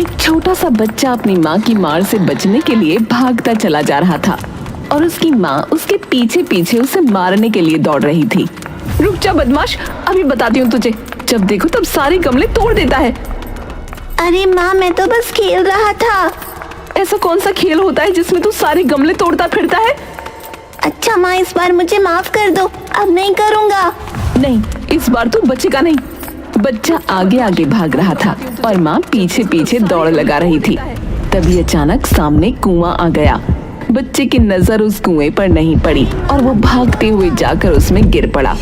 एक छोटा सा बच्चा अपनी माँ की मार से बचने के लिए भागता चला जा रहा था और उसकी माँ उसके पीछे पीछे उसे मारने के लिए दौड़ रही थी। रुक जा बदमाश, अभी बताती हूँ तुझे। जब देखो तब सारे गमले तोड़ देता है। अरे माँ, मैं तो बस खेल रहा था। ऐसा कौन सा खेल होता है जिसमें तू सारे गमले तोड़ता फिरता है? अच्छा माँ, इस बार मुझे माफ कर दो, अब नहीं करूँगा। नहीं, इस बार तू बचेगा नहीं। बच्चा आगे आगे भाग रहा था और माँ पीछे पीछे दौड़ लगा रही थी। तभी अचानक सामने कुआं आ गया। बच्चे की नजर उस कुएं पर नहीं पड़ी और वो भागते हुए जाकर उसमें गिर पड़ा।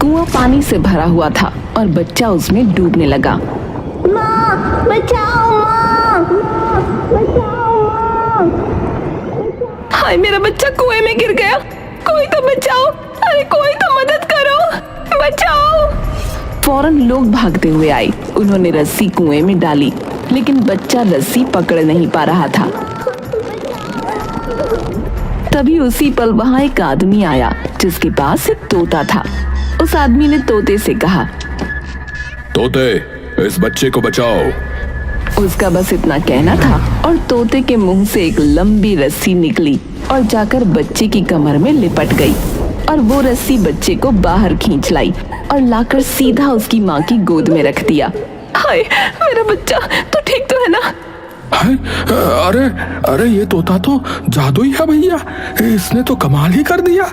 कुआं पानी से भरा हुआ था और बच्चा उसमें डूबने लगा। माँ बचाओ, माँ बचाओ, माँ। हाय, मेरा बच्चा कुएं में गिर गया। कोई तो बचाओ, अरे कोई तो मदद करो, बचाओ। फौरन लोग भागते हुए आए। उन्होंने रस्सी कुएं में डाली, लेकिन बच्चा रस्सी पकड़ नहीं पा रहा था। तभी उसी पल वहां एक आदमी आया जिसके पास एक तोता था। उस आदमी ने तोते से कहा, तोते, इस बच्चे को बचाओ। उसका बस इतना कहना था और तोते के मुंह से एक लंबी रस्सी निकली और जाकर बच्चे की कमर में लिपट गई और वो रस्सी बच्चे को बाहर खींच लाई और लाकर सीधा उसकी माँ की गोद में रख दिया। हाय, मेरा बच्चा, तू ठीक तो है ना? अरे अरे, ये तोता तो जादुई है भैया, इसने तो कमाल ही कर दिया।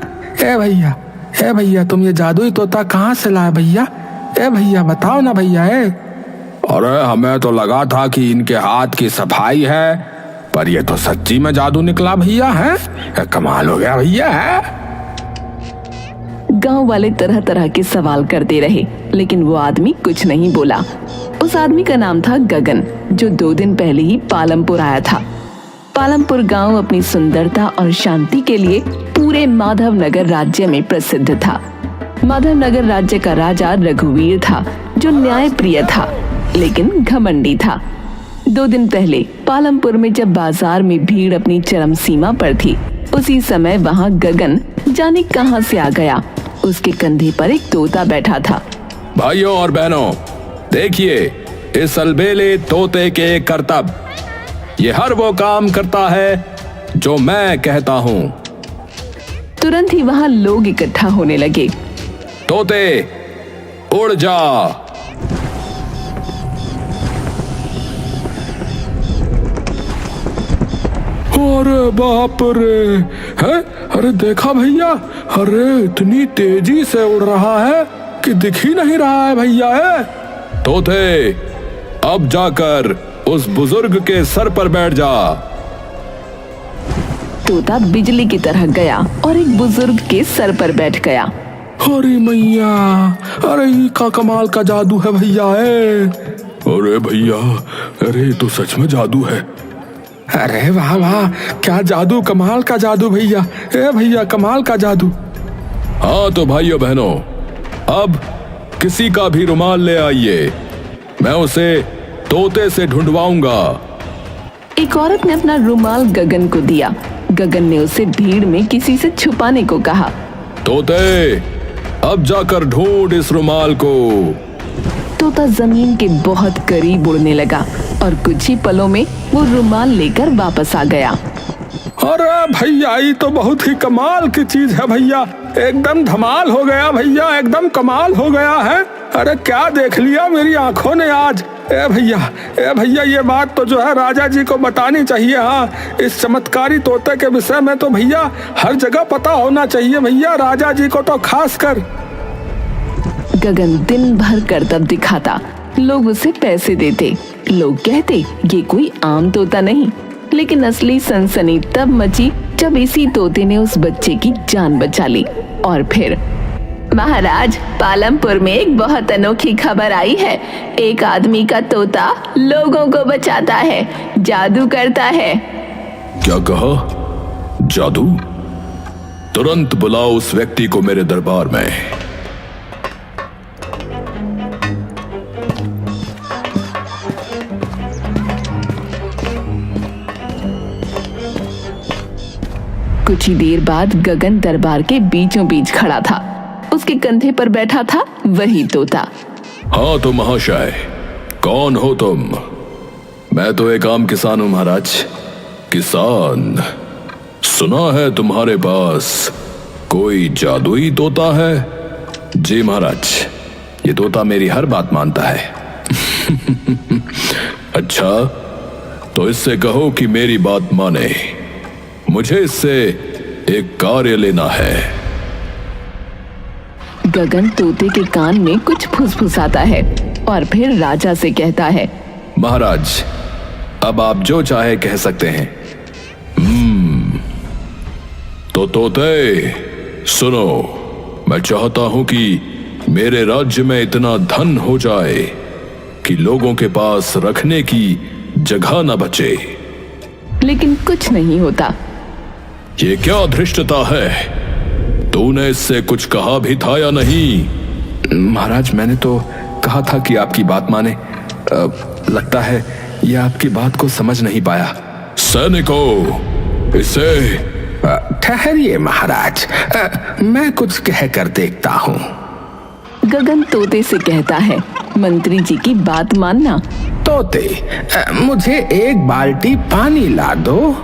ए भैया, तुम ये जादुई तोता कहाँ से लाए भैया? ए भैया, बताओ ना भैया। अरे हमें तो लगा था कि इनके हाथ की सफाई है, पर ये तो सच्ची में जादू निकला भैया। है कमाल हो गया भैया। गांव वाले तरह तरह के सवाल करते रहे, लेकिन वो आदमी कुछ नहीं बोला। उस आदमी का नाम था गगन, जो 2 दिन पहले ही पालमपुर आया था। पालमपुर गांव अपनी सुंदरता और शांति के लिए पूरे माधवनगर राज्य में प्रसिद्ध था। माधवनगर राज्य का राजा रघुवीर था, जो न्याय प्रिय था लेकिन घमंडी था। 2 दिन पहले पालमपुर में जब बाजार में भीड़ अपनी चरम सीमा पर थी, उसी समय वहां गगन जाने कहां से आ गया। उसके कंधे पर एक तोता बैठा था। भाइयों और बहनों, देखिए इस अलबेले तोते के करतब। ये हर वो काम करता है जो मैं कहता हूँ। तुरंत ही वहां लोग इकट्ठा होने लगे। तोते, उड़ जा। अरे बाप रे, है? अरे देखा भैया, अरे इतनी तेजी से उड़ रहा है कि दिख ही नहीं रहा है भैया। तोते, अब जाकर उस बुजुर्ग के सर पर बैठ जा। तोता बिजली की तरह गया और एक बुजुर्ग के सर पर बैठ गया। अरे मैया, अरे का कमाल का जादू है भैया। अरे भैया, अरे तो सच में जादू है। अरे वाह वाह, क्या जादू, कमाल का जादू भैया। भैया, कमाल का जादू। हाँ तो भाइयों बहनों, अब किसी का भी रुमाल ले आइए, मैं उसे तोते से ढूंढवाऊंगा। एक औरत ने अपना रुमाल गगन को दिया। गगन ने उसे भीड़ में किसी से छुपाने को कहा। तोते, अब जाकर ढूंढ इस रुमाल को। तोता जमीन के बहुत करीब उड़ने लगा और कुछ ही पलों में वो रुमाल लेकर वापस आ गया। अरे भैया, ये तो बहुत ही कमाल की चीज है भैया, एकदम धमाल हो गया भैया, एकदम कमाल हो गया है। अरे क्या देख लिया मेरी आंखों ने आज। ए भैया, ये बात तो जो है राजा जी को बतानी चाहिए। हाँ, इस चमत्कारी तोते के विषय में तो भैया हर जगह पता होना चाहिए भैया, राजा जी को तो खास कर। गगन दिन भर करतब दिखाता, लोग उसे पैसे देते। लोग कहते ये कोई आम तोता नहीं, लेकिन असली सनसनी तब मची जब इसी तोते ने उस बच्चे की जान बचा ली। और फिर, महाराज, पालमपुर में एक बहुत अनोखी खबर आई है। एक आदमी का तोता लोगों को बचाता है, जादू करता है। क्या कहा? जादू? तुरंत बुलाओ उस व्यक्ति को मेरे दरबार में। कुछ ही देर बाद गगन दरबार के बीचों बीच खड़ा था। उसके कंधे पर बैठा था वही तोता। हाँ तो महाशय, कौन हो तुम? मैं तो एक आम किसान हूं महाराज। किसान? सुना है तुम्हारे पास कोई जादुई तोता है? जी महाराज, ये तोता मेरी हर बात मानता है। अच्छा, तो इससे कहो कि मेरी बात माने। मुझे इससे एक कार्य लेना है। गगन तोते के कान में कुछ फुसफुसाता है और फिर राजा से कहता है, महाराज, अब आप जो चाहे कह सकते हैं। तो तोते सुनो, मैं चाहता हूं कि मेरे राज्य में इतना धन हो जाए कि लोगों के पास रखने की जगह न बचे। लेकिन कुछ नहीं होता। ये क्या धृष्टता है? तूने इससे कुछ कहा भी था या नहीं? महाराज, मैंने तो कहा था कि आपकी बात माने। लगता है यह आपकी बात को समझ नहीं पाया। सैनिकों, इसे ठहरिए महाराज, मैं कुछ कह कर देखता हूँ। गगन तोते से कहता है, मंत्री जी की बात मानना। तोते, मुझे एक बाल्टी पानी ला दो।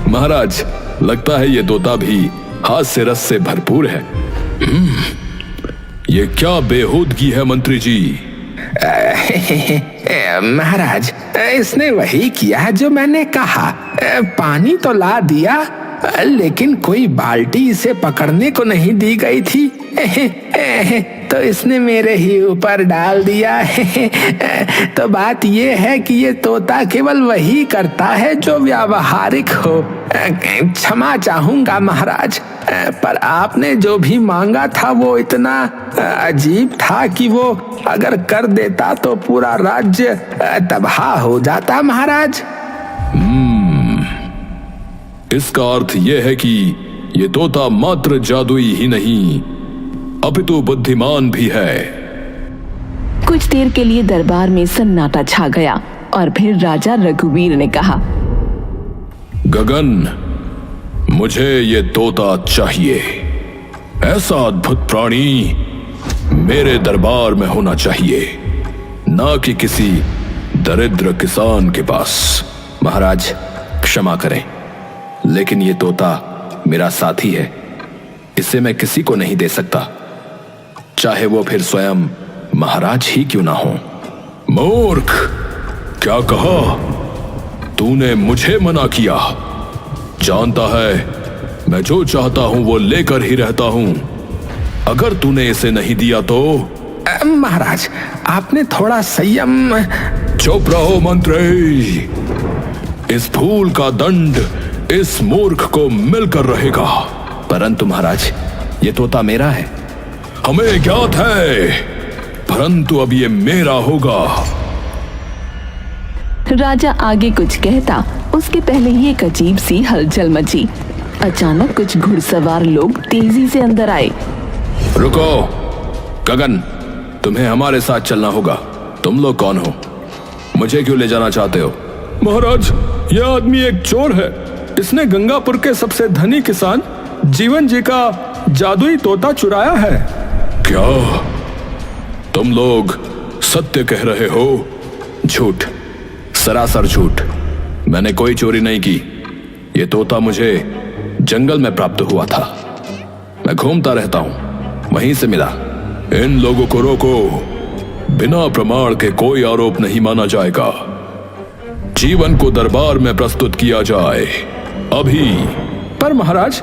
महाराज, लगता है ये तोता भी हास्य रस से भरपूर है। ये क्या बेहूदगी है मंत्री जी? महाराज, इसने वही किया जो मैंने कहा। पानी तो ला दिया, लेकिन कोई बाल्टी इसे पकड़ने को नहीं दी गई थी, तो इसने मेरे ही ऊपर डाल दिया। तो बात ये है कि ये तोता केवल वही करता है जो व्यावहारिक हो। क्षमा चाहूंगा महाराज, पर आपने जो भी मांगा था वो इतना अजीब था कि वो अगर कर देता तो पूरा राज्य तबाह हो जाता महाराज। इसका अर्थ यह है कि ये तोता मात्र जादुई ही नहीं, अपितु बुद्धिमान भी है। कुछ देर के लिए दरबार में सन्नाटा छा गया और फिर राजा रघुवीर ने कहा, गगन, मुझे ये तोता चाहिए। ऐसा अद्भुत प्राणी मेरे दरबार में होना चाहिए, ना कि किसी दरिद्र किसान के पास। महाराज, क्षमा करें, लेकिन ये तोता मेरा साथी है। इसे मैं किसी को नहीं दे सकता, चाहे वो फिर स्वयं महाराज ही क्यों ना हो। मूर्ख, क्या कहा? तूने मुझे मना किया। जानता है मैं जो चाहता हूं वो लेकर ही रहता हूं। अगर तूने इसे नहीं दिया तो? महाराज, आपने थोड़ा संयम। चुप रहो मंत्री। इस भूल का दंड इस मूर्ख को मिलकर रहेगा। परंतु महाराज, ये तोता मेरा है। हमें ज्ञात है, परंतु अब ये मेरा होगा। राजा आगे कुछ कहता उसके पहले ही एक अजीब सी हलचल मची। अचानक कुछ घुड़सवार लोग तेजी से अंदर आए। रुको गगन, तुम्हें हमारे साथ चलना होगा। तुम लोग कौन हो? मुझे क्यों ले जाना चाहते हो? महाराज, यह आदमी एक चोर है। इसने गंगापुर के सबसे धनी किसान जीवन जी का जादुई तोता चुराया है। क्या तुम लोग सत्य कह रहे हो? झूठ, सरासर झूठ। मैंने कोई चोरी नहीं की। ये तोता मुझे जंगल में प्राप्त हुआ था। मैं घूमता रहता हूं, वहीं से मिला। इन लोगों को रोको। बिना प्रमाण के कोई आरोप नहीं माना जाएगा। जीवन को दरबार में प्रस्तुत किया जाए अभी। पर महाराज,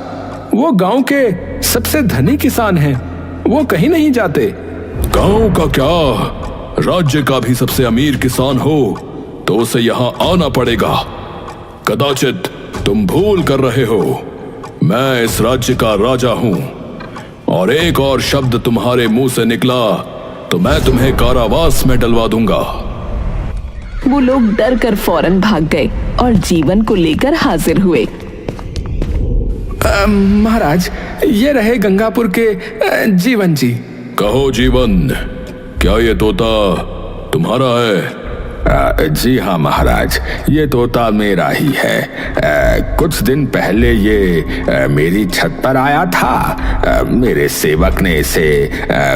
वो गांव के सबसे धनी किसान हैं, वो कहीं नहीं जाते। गांव का क्या, राज्य का भी सबसे अमीर किसान हो तो उसे यहां आना पड़ेगा। कदाचित तुम भूल कर रहे हो, मैं इस राज्य का राजा हूं, और एक और शब्द तुम्हारे मुंह से निकला तो मैं तुम्हें कारावास में डलवा दूंगा। वो लोग डर कर फौरन भाग गए और जीवन को लेकर हाजिर हुए। महाराज, ये रहे गंगापुर के जीवन जी। कहो जीवन, क्या ये तोता तुम्हारा है? जी हाँ महाराज, ये तोता मेरा ही है। कुछ दिन पहले ये मेरी छत पर आया था। मेरे सेवक ने इसे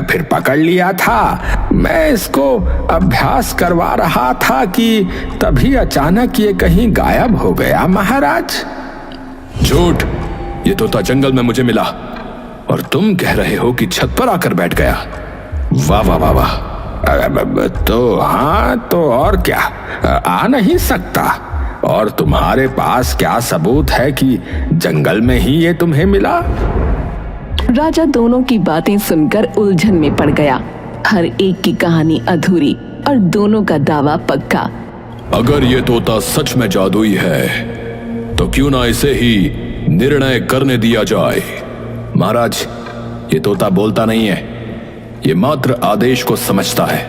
फिर पकड़ लिया था। मैं इसको अभ्यास करवा रहा था कि तभी अचानक ये कहीं गायब हो गया महाराज। झूठ, ये तोता जंगल में मुझे मिला और तुम कह रहे हो कि छत पर आकर बैठ गया। वाह वाह वाह वाह। तो हाँ, तो और क्या, आ नहीं सकता। और तुम्हारे पास क्या सबूत है कि जंगल में ही ये तुम्हें मिला? राजा दोनों की बातें सुनकर उलझन में पड़ गया। हर एक की कहानी अधूरी और दोनों का दावा पक्का। अगर ये तोता सच में जादुई है तो क्यों ना इसे ही निर्णय करने दिया जाए। महाराज, ये तोता बोलता नहीं है, ये मात्र आदेश को समझता है।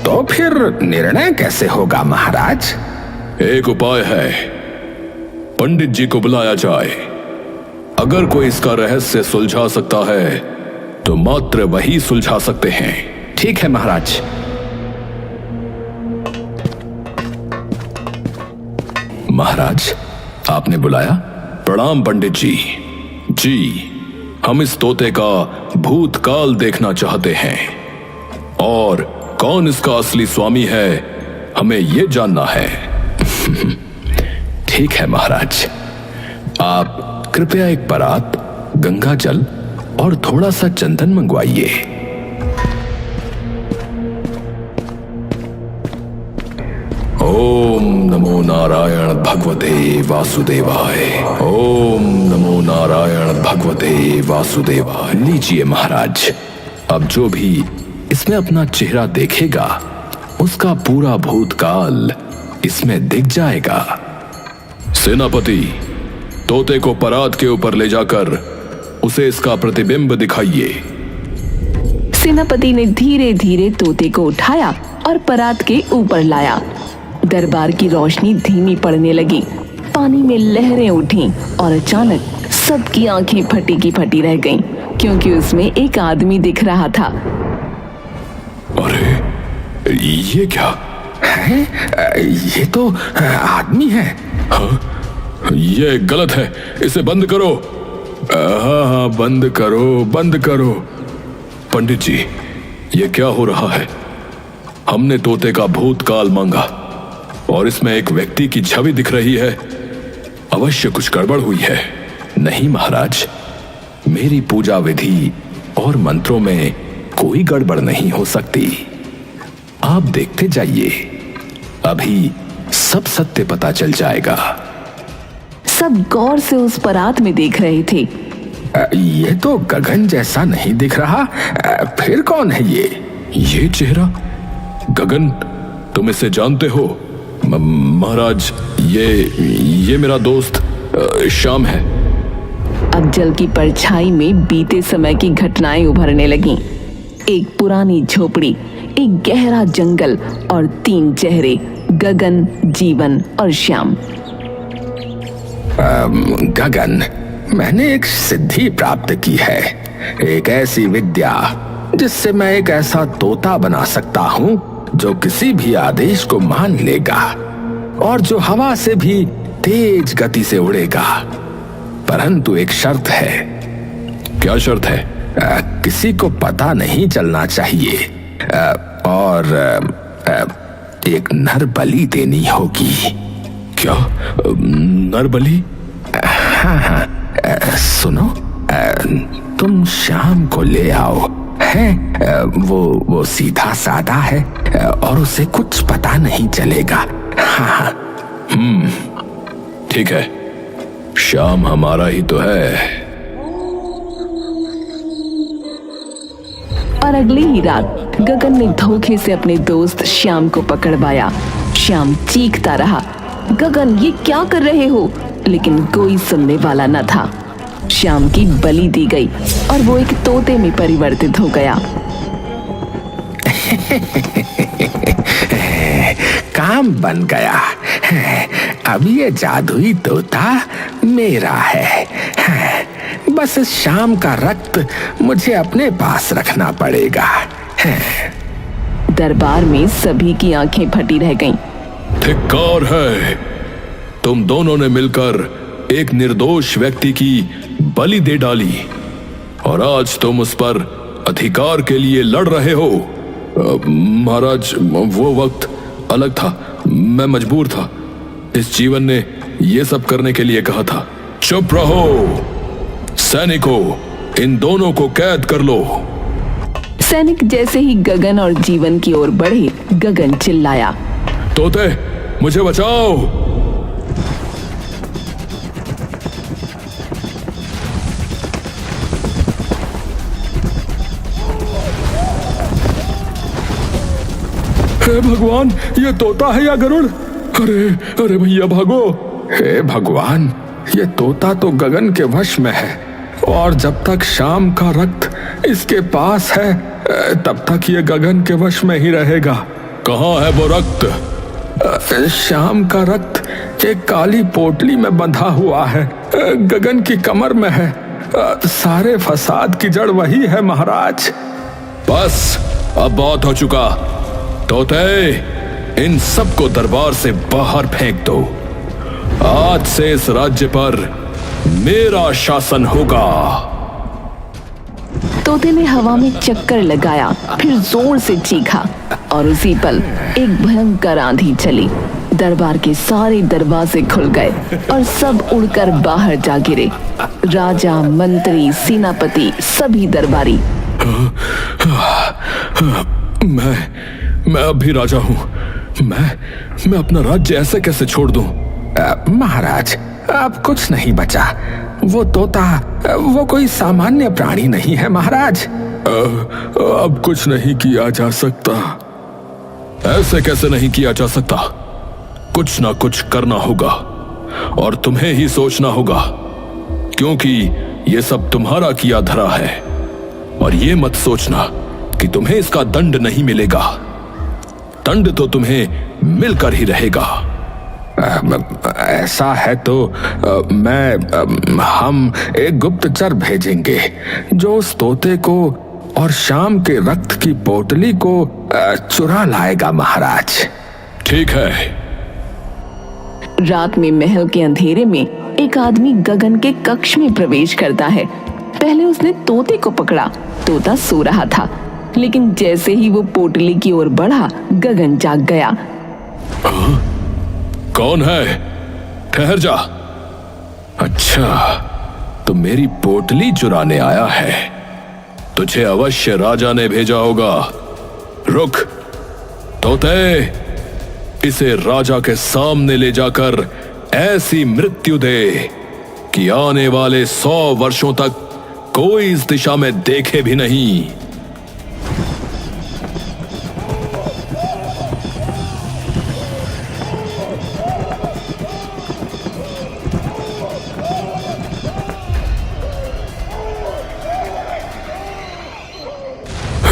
तो फिर निर्णय कैसे होगा महाराज? एक उपाय है, पंडित जी को बुलाया जाए। अगर कोई इसका रहस्य सुलझा सकता है तो मात्र वही सुलझा सकते हैं। ठीक है महाराज। महाराज, आपने बुलाया? प्रणाम पंडित जी। जी, हम इस तोते का भूतकाल देखना चाहते हैं और कौन इसका असली स्वामी है हमें यह जानना है। ठीक है महाराज, आप कृपया एक परात, गंगा जल और थोड़ा सा चंदन मंगवाइए। ओम नमो नारायण भगवते वासुदेवाय। ओम नमो नारायण भगवते वासुदेवाय। लीजिए महाराज, अब जो भी इसमें अपना चेहरा देखेगा उसका पूरा भूतकाल इसमें दिख जाएगा। सेनापति, तोते को परात के ऊपर ले जाकर उसे इसका प्रतिबिंब दिखाइए। सेनापति ने धीरे धीरे तोते को उठाया और परात के ऊपर लाया। दरबार की रोशनी धीमी पड़ने लगी, पानी में लहरें उठी और अचानक सबकी आंखें फटी की फटी रह गईं, क्योंकि उसमें एक आदमी दिख रहा था। अरे, ये क्या है? ये तो आदमी है। हाँ, ये गलत है, इसे बंद करो। हाँ हाँ, बंद करो, बंद करो। पंडित जी, ये क्या हो रहा है? हमने तोते का भूतकाल मांगा और इसमें एक व्यक्ति की छवि दिख रही है। अवश्य कुछ गड़बड़ हुई है। नहीं महाराज, मेरी पूजा विधि और मंत्रों में कोई गड़बड़ नहीं हो सकती। आप देखते जाइए, अभी सब सत्य पता चल जाएगा। सब गौर से उस परात में देख रहे थे। ये तो गगन जैसा नहीं दिख रहा। फिर कौन है ये चेहरा? गगन, तुम इसे जानते हो? महाराज, ये मेरा दोस्त श्याम है। अब जल की परछाई में बीते समय की घटनाएं उभरने लगीं। एक पुरानी झोपड़ी, एक गहरा जंगल और 3 चेहरे, गगन, जीवन और श्याम। गगन, मैंने एक सिद्धि प्राप्त की है, एक ऐसी विद्या जिससे मैं एक ऐसा तोता बना सकता हूँ जो किसी भी आदेश को मान लेगा और जो हवा से भी तेज गति से उड़ेगा। परंतु एक शर्त है। क्या शर्त है? किसी को पता नहीं चलना चाहिए और एक नर बलि देनी होगी। क्या? नर बलि? हाँ, सुनो, तुम शाम को ले आओ। है वो सीधा साधा है और उसे कुछ पता नहीं चलेगा। हाँ। ठीक है, शाम हमारा ही तो है। और अगली ही रात गगन ने धोखे से अपने दोस्त श्याम को पकड़वाया। श्याम चीखता रहा, गगन ये क्या कर रहे हो? लेकिन कोई सुनने वाला न था। श्याम की बलि दी गई और वो एक तोते में परिवर्तित हो गया। काम बन गया। अब ये जादुई तोता मेरा है। बस इस शाम का रक्त मुझे अपने पास रखना पड़ेगा। दरबार में सभी की आंखें फटी रह गईं। धिक्कार है, तुम दोनों ने मिलकर एक निर्दोष व्यक्ति की बलि दे डाली और आज तुम उस पर अधिकार के लिए लड़ रहे हो। महाराज, वो वक्त अलग था, मैं मजबूर था। इस जीवन ने ये सब करने के लिए कहा था। चुप रहो सैनिकों, इन दोनों को कैद कर लो। सैनिक जैसे ही गगन और जीवन की ओर बढ़े, गगन चिल्लाया, तोते मुझे बचाओ। हे भगवान, ये तोता है या गरुड़? अरे अरे भैया भागो। हे भगवान, ये तोता तो गगन के वश में है और जब तक शाम का रक्त इसके पास है तब तक ये गगन के वश में ही रहेगा। कहाँ है वो रक्त? शाम का रक्त एक काली पोटली में बंधा हुआ है, गगन की कमर में है। सारे फसाद की जड़ वही है महाराज। बस, अब बहुत हो चुका। तोते, इन सबको दरबार से बाहर फेंक दो। आज से इस राज्य पर मेरा शासन होगा। तोते ने हवा में चक्कर लगाया, फिर जोर से चीखा और उसी पल एक भयंकर आंधी चली। दरबार के सारे दरवाजे खुल गए और सब उड़कर बाहर जा गिरे। राजा, मंत्री, सेनापति, सभी दरबारी। मैं अब भी राजा हूं। मैं अपना राज्य ऐसे कैसे छोड़ दूं? महाराज, अब कुछ नहीं बचा। वो तोता वो कोई सामान्य प्राणी नहीं है महाराज। अब कुछ नहीं किया जा सकता। ऐसे कैसे नहीं किया जा सकता? कुछ ना कुछ करना होगा और तुम्हें ही सोचना होगा, क्योंकि ये सब तुम्हारा किया धरा है। और ये मत सोचना कि तुम्हें इसका दंड नहीं मिलेगा। दंड तो तुम्हें मिलकर ही रहेगा। ऐसा है तो हम एक गुप्तचर भेजेंगे जो उस तोते को और शाम के रक्त की पोटली को चुरा लाएगा महाराज। ठीक है। रात में महल के अंधेरे में एक आदमी गगन के कक्ष में प्रवेश करता है। पहले उसने तोते को पकड़ा। तोता सो रहा था, लेकिन जैसे ही वो पोटली की ओर बढ़ा, गगन जाग गया। कौन है? ठहर जा। अच्छा, तो मेरी पोटली चुराने आया है। तुझे अवश्य राजा ने भेजा होगा। रुक तोते, इसे राजा के सामने ले जाकर ऐसी मृत्यु दे कि आने वाले 100 वर्षों तक कोई इस दिशा में देखे भी नहीं।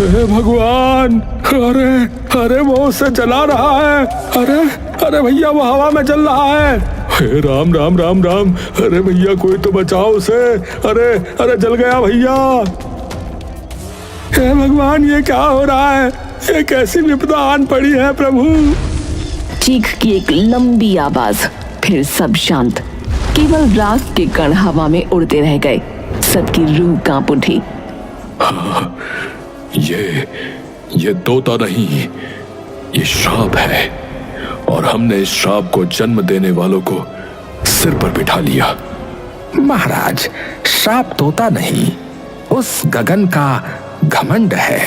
हे भगवान, अरे अरे वो उसे जला रहा है। अरे अरे भैया, वो हवा में जल रहा है। हे राम राम राम राम। अरे भैया, कोई तो बचाओ उसे। अरे अरे जल गया भैया। हे भगवान, ये क्या हो रहा है? ये कैसी विपदा आन पड़ी है प्रभु। चीख की एक लंबी आवाज, फिर सब शांत। केवल राख के कण हवा में उड़ते रह गए। सबकी रूह कांप उठी। ये तोता नहीं, ये श्राप है और हमने इस श्राप को जन्म देने वालों को सिर पर बिठा लिया। महाराज, श्राप तोता नहीं, उस गगन का घमंड है।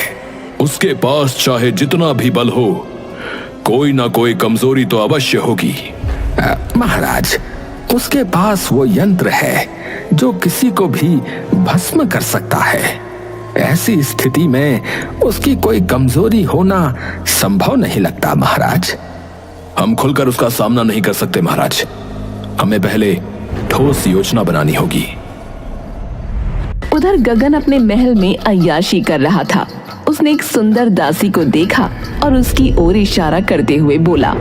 उसके पास चाहे जितना भी बल हो, कोई ना कोई कमजोरी तो अवश्य होगी। महाराज, उसके पास वो यंत्र है जो किसी को भी भस्म कर सकता है। ऐसी स्थिति में उसकी कोई कमजोरी होना संभव नहीं लगता महाराज। हम खुलकर उसका सामना नहीं कर सकते महाराज। हमें पहले ठोस योजना बनानी होगी। उधर गगन अपने महल में अय्याशी कर रहा था। उसने एक सुंदर दासी को देखा और उसकी ओर इशारा करते हुए बोला,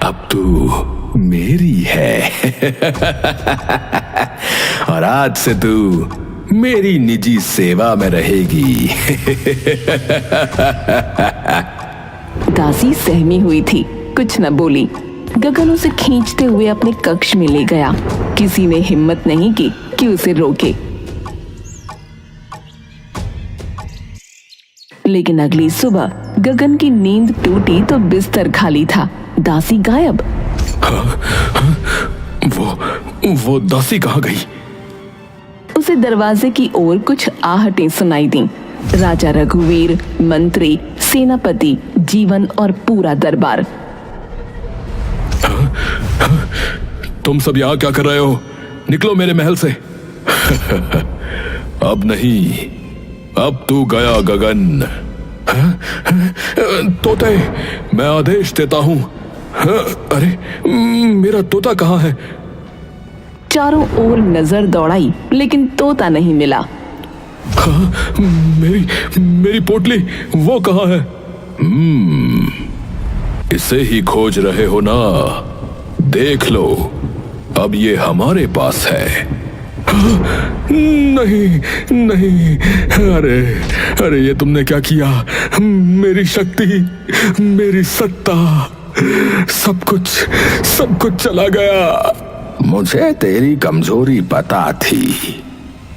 अब तू मेरी है और आज से तू मेरी निजी सेवा में रहेगी। दासी सहमी हुई थी, कुछ न बोली। गगन उसे खींचते हुए अपने कक्ष में ले गया। किसी ने हिम्मत नहीं की कि उसे रोके। लेकिन अगली सुबह गगन की नींद टूटी तो बिस्तर खाली था, दासी गायब। वो दासी कहाँ गई? उसे दरवाजे की ओर कुछ आहटें सुनाई दी। राजा रघुवीर, मंत्री, सेनापति, जीवन और पूरा दरबार। तुम सब यहाँ क्या कर रहे हो? निकलो मेरे महल से। अब नहीं, अब तू गया गगन। तोते, मैं आदेश देता हूं। अरे मेरा तोता कहाँ है? चारों ओर नजर दौड़ाई लेकिन तोता नहीं मिला। मेरी पोटली, वो कहाँ है? इसे ही खोज रहे हो ना? देख लो, अब ये हमारे पास है। नहीं नहीं, अरे ये तुमने क्या किया? मेरी शक्ति, मेरी सत्ता, सब कुछ चला गया। मुझे तेरी कमजोरी पता थी,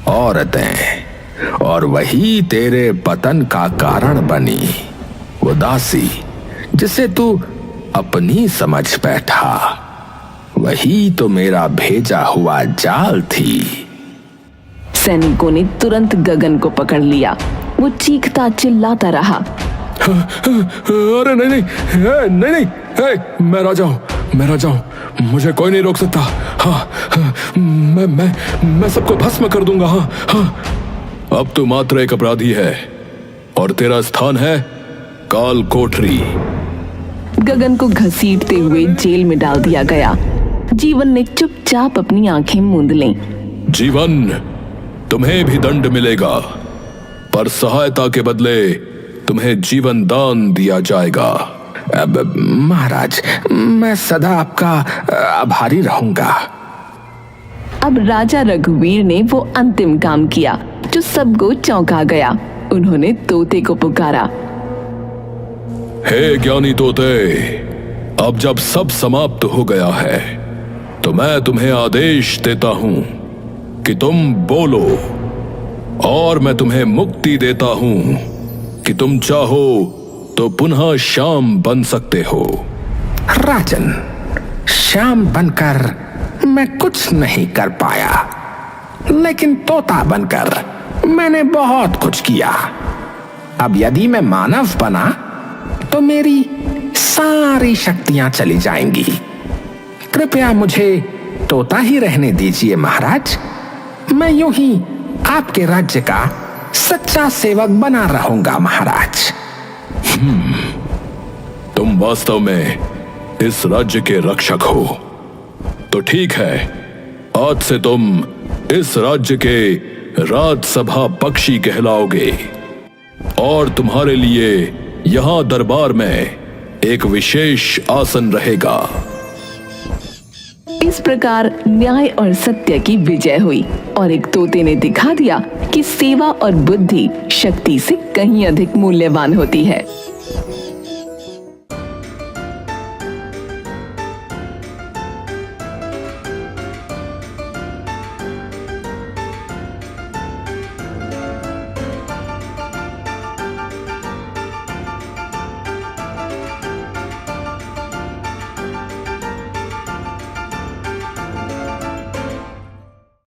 औरतें, और वही तेरे पतन का कारण बनी। वो दासी जिसे तू अपनी समझ बैठा, वही तो मेरा भेजा हुआ जाल थी। सैनिकों ने तुरंत गगन को पकड़ लिया। वो चीखता चिल्लाता रहा। अरे नहीं, मैं राजा हूं, मुझे कोई नहीं रोक सकता। हाँ, मैं सबको भस्म कर दूंगा। हाँ। अब तू मात्र एक अपराधी है और तेरा स्थान है काल कोठरी। गगन को घसीटते हुए जेल में डाल दिया गया। जीवन ने चुपचाप अपनी आंखें मूंद लीं। जीवन, तुम्हें भी दंड मिलेगा, पर सहायता के बदले तुम्हें जीवन दान दिया जाएगा। अब महाराज, मैं सदा आपका आभारी रहूंगा। अब राजा रघुवीर ने वो अंतिम काम किया जो सबको चौंका गया। उन्होंने तोते को पुकारा। हे ज्ञानी तोते, अब जब सब समाप्त हो गया है तो मैं तुम्हें आदेश देता हूं कि तुम बोलो, और मैं तुम्हें मुक्ति देता हूं कि तुम चाहो तो पुनः शाम बन सकते हो। राजन, शाम बनकर मैं कुछ नहीं कर पाया, लेकिन तोता बनकर मैंने बहुत कुछ किया। अब यदि मैं मानव बना तो मेरी सारी शक्तियां चली जाएंगी। कृपया मुझे तोता ही रहने दीजिए महाराज। मैं यूं ही आपके राज्य का सच्चा सेवक बना रहूंगा महाराज। तुम वास्तव में इस राज्य के रक्षक हो, तो ठीक है, आज से तुम इस राज्य के राजसभा पक्षी कहलाओगे, और तुम्हारे लिए यहां दरबार में एक विशेष आसन रहेगा। इस प्रकार न्याय और सत्य की विजय हुई और एक तोते ने दिखा दिया कि सेवा और बुद्धि शक्ति से कहीं अधिक मूल्यवान होती है।